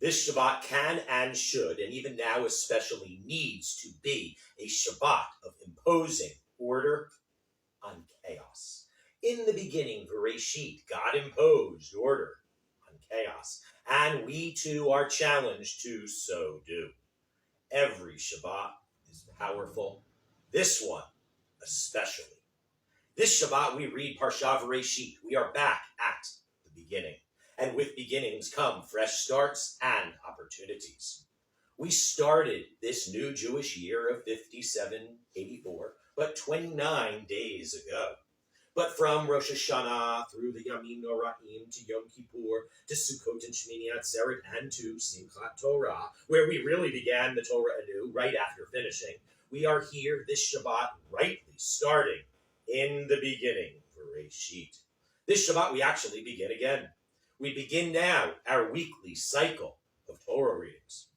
This Shabbat can and should, and even now especially needs to be a Shabbat of imposing order on chaos. In the beginning, Vreysheet, God imposed order on chaos, and we too are challenged to so do. Every Shabbat is powerful, this one especially. This Shabbat we read Parsha Vreysheet. We are back at the beginning, and with beginnings come fresh starts and opportunities. We started this new Jewish year of 5784, but 29 days ago. But from Rosh Hashanah through the Yamim Noraim to Yom Kippur to Sukkot and Shmini Atzeret and to Simchat Torah, where we really began the Torah anew right after finishing, we are here this Shabbat rightly starting in the beginning, Vreysheet. This Shabbat we actually begin again. We begin now our weekly cycle of Torah readings.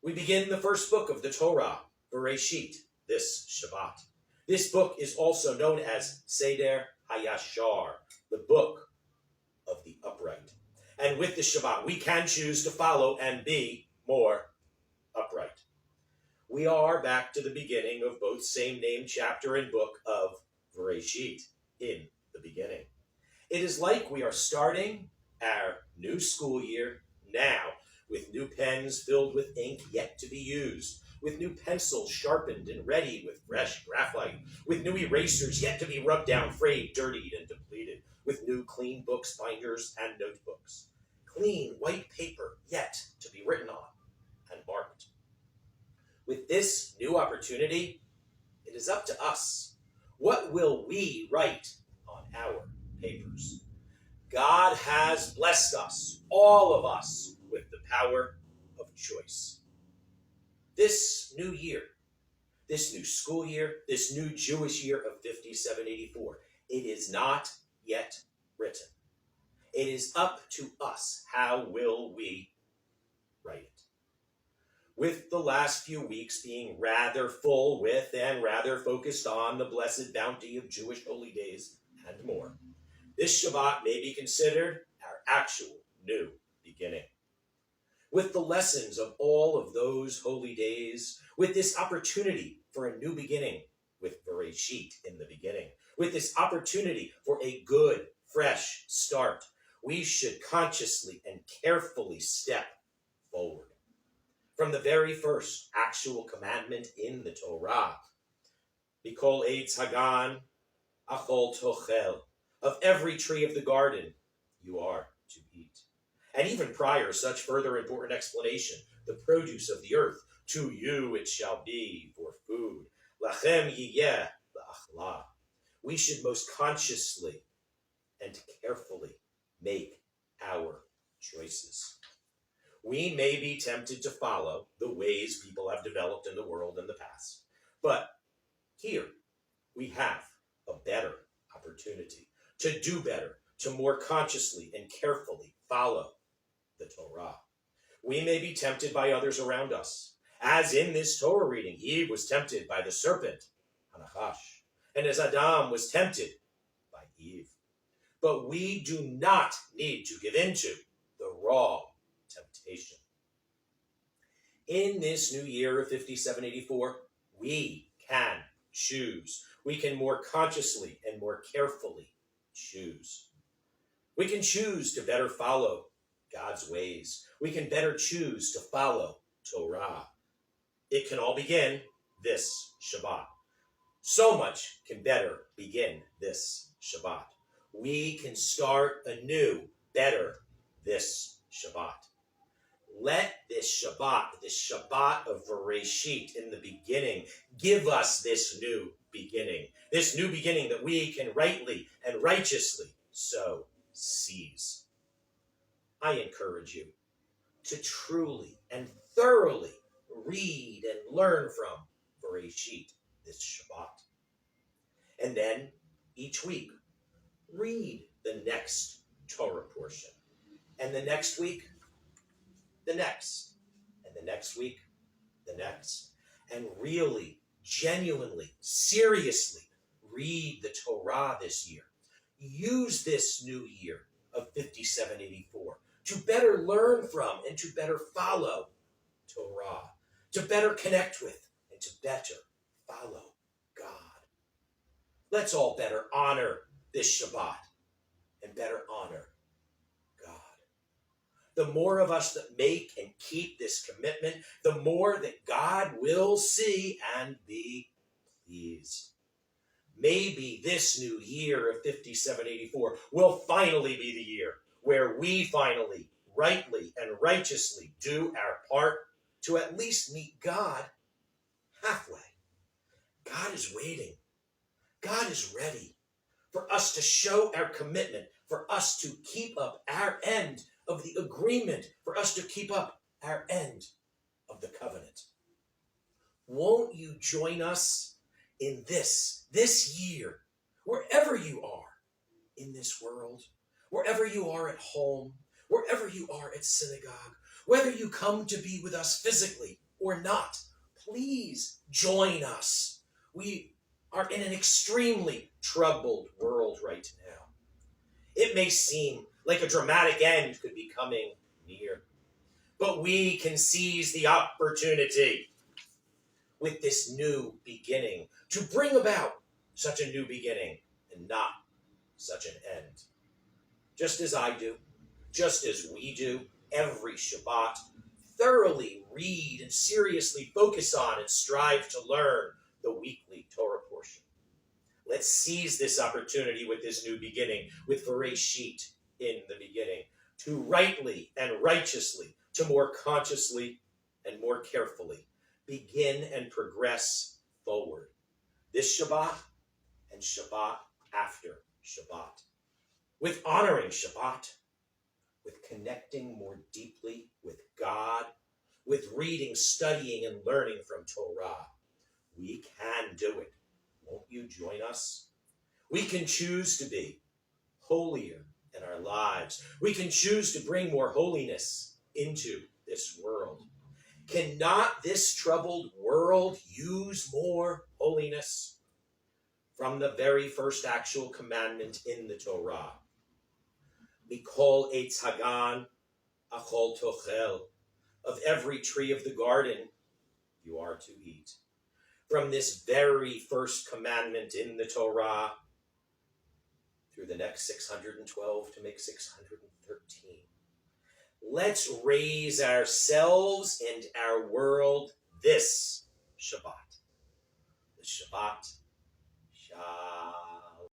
We begin the first book of the Torah, Vreysheet, this Shabbat. This book is also known as Seder HaYashar, the book of the upright. And with the Shabbat, we can choose to follow and be more upright. We are back to the beginning of both same name chapter and book of Vreysheet, in the beginning. It is like we are starting our new school year now, with new pens filled with ink yet to be used, with new pencils sharpened and ready with fresh graphite, with new erasers yet to be rubbed down, frayed, dirtied, and depleted, with new clean books, binders, and notebooks, clean white paper yet to be written on and marked. With this new opportunity, it is up to us. What will we write on our papers? God has blessed us, all of us, with the power of choice. This new year, this new school year, this new Jewish year of 5784, it is not yet written. It is up to us. How will we write it? With the last few weeks being rather full with and rather focused on the blessed bounty of Jewish holy days and more, this Shabbat may be considered our actual new beginning. With the lessons of all of those holy days, with this opportunity for a new beginning, with Vreysheet in the beginning, with this opportunity for a good, fresh start, we should consciously and carefully step forward. From the very first actual commandment in the Torah, Mikol Eitz Hagan, Achol Tochel, of every tree of the garden you are to eat. And even prior, such further important explanation, the produce of the earth, to you it shall be for food. Lachem yiyeh la'achla. We should most consciously and carefully make our choices. We may be tempted to follow the ways people have developed in the world in the past, but here we have a better opportunity to do better, to more consciously and carefully follow the Torah. We may be tempted by others around us, as in this Torah reading, Eve was tempted by the serpent, Hanachash, and as Adam was tempted by Eve. But we do not need to give in to the wrong temptation. In this new year of 5784, we can choose. We can more consciously and more carefully choose. We can choose to better follow God's ways. We can better choose to follow Torah. It can all begin this Shabbat. So much can better begin this Shabbat. We can start anew, better, this Shabbat. Let this Shabbat of Vreysheet in the beginning, give us this new beginning that we can rightly and righteously so seize. I encourage you to truly and thoroughly read and learn from Vreysheet this Shabbat. And then each week, read the next Torah portion. And the next week, the next. And the next week, the next. And really, genuinely, seriously read the Torah this year. Use this new year of 5784 to better learn from and to better follow Torah, to better connect with and to better follow God. Let's all better honor this Shabbat and better honor God. The more of us that make and keep this commitment, the more that God will see and be pleased. Maybe this new year of 5784 will finally be the year where we finally, rightly and righteously do our part to at least meet God halfway. God is waiting. God is ready for us to show our commitment, for us to keep up our end of the agreement, for us to keep up our end of the covenant. Won't you join us in this year, wherever you are in this world, wherever you are at home, wherever you are at synagogue, whether you come to be with us physically or not, please join us. We are in an extremely troubled world right now. It may seem like a dramatic end could be coming near, but we can seize the opportunity with this new beginning to bring about such a new beginning and not such an end. Just as I do, just as we do every Shabbat, thoroughly read and seriously focus on and strive to learn the weekly Torah portion. Let's seize this opportunity with this new beginning, with Vreysheet in the beginning, to rightly and righteously, to more consciously and more carefully begin and progress forward this Shabbat and Shabbat after Shabbat, with honoring Shabbat, with connecting more deeply with God, with reading, studying, and learning from Torah. We can do it. Won't you join us? We can choose to be holier in our lives. We can choose to bring more holiness into this world. Cannot this troubled world use more holiness? From the very first actual commandment in the Torah, Mikol Eitz Hagan Achol Tochel, of every tree of the garden you are to eat. From this very first commandment in the Torah through the next 612 to make 613. Let's raise ourselves and our world this Shabbat. The Shabbat Shalom.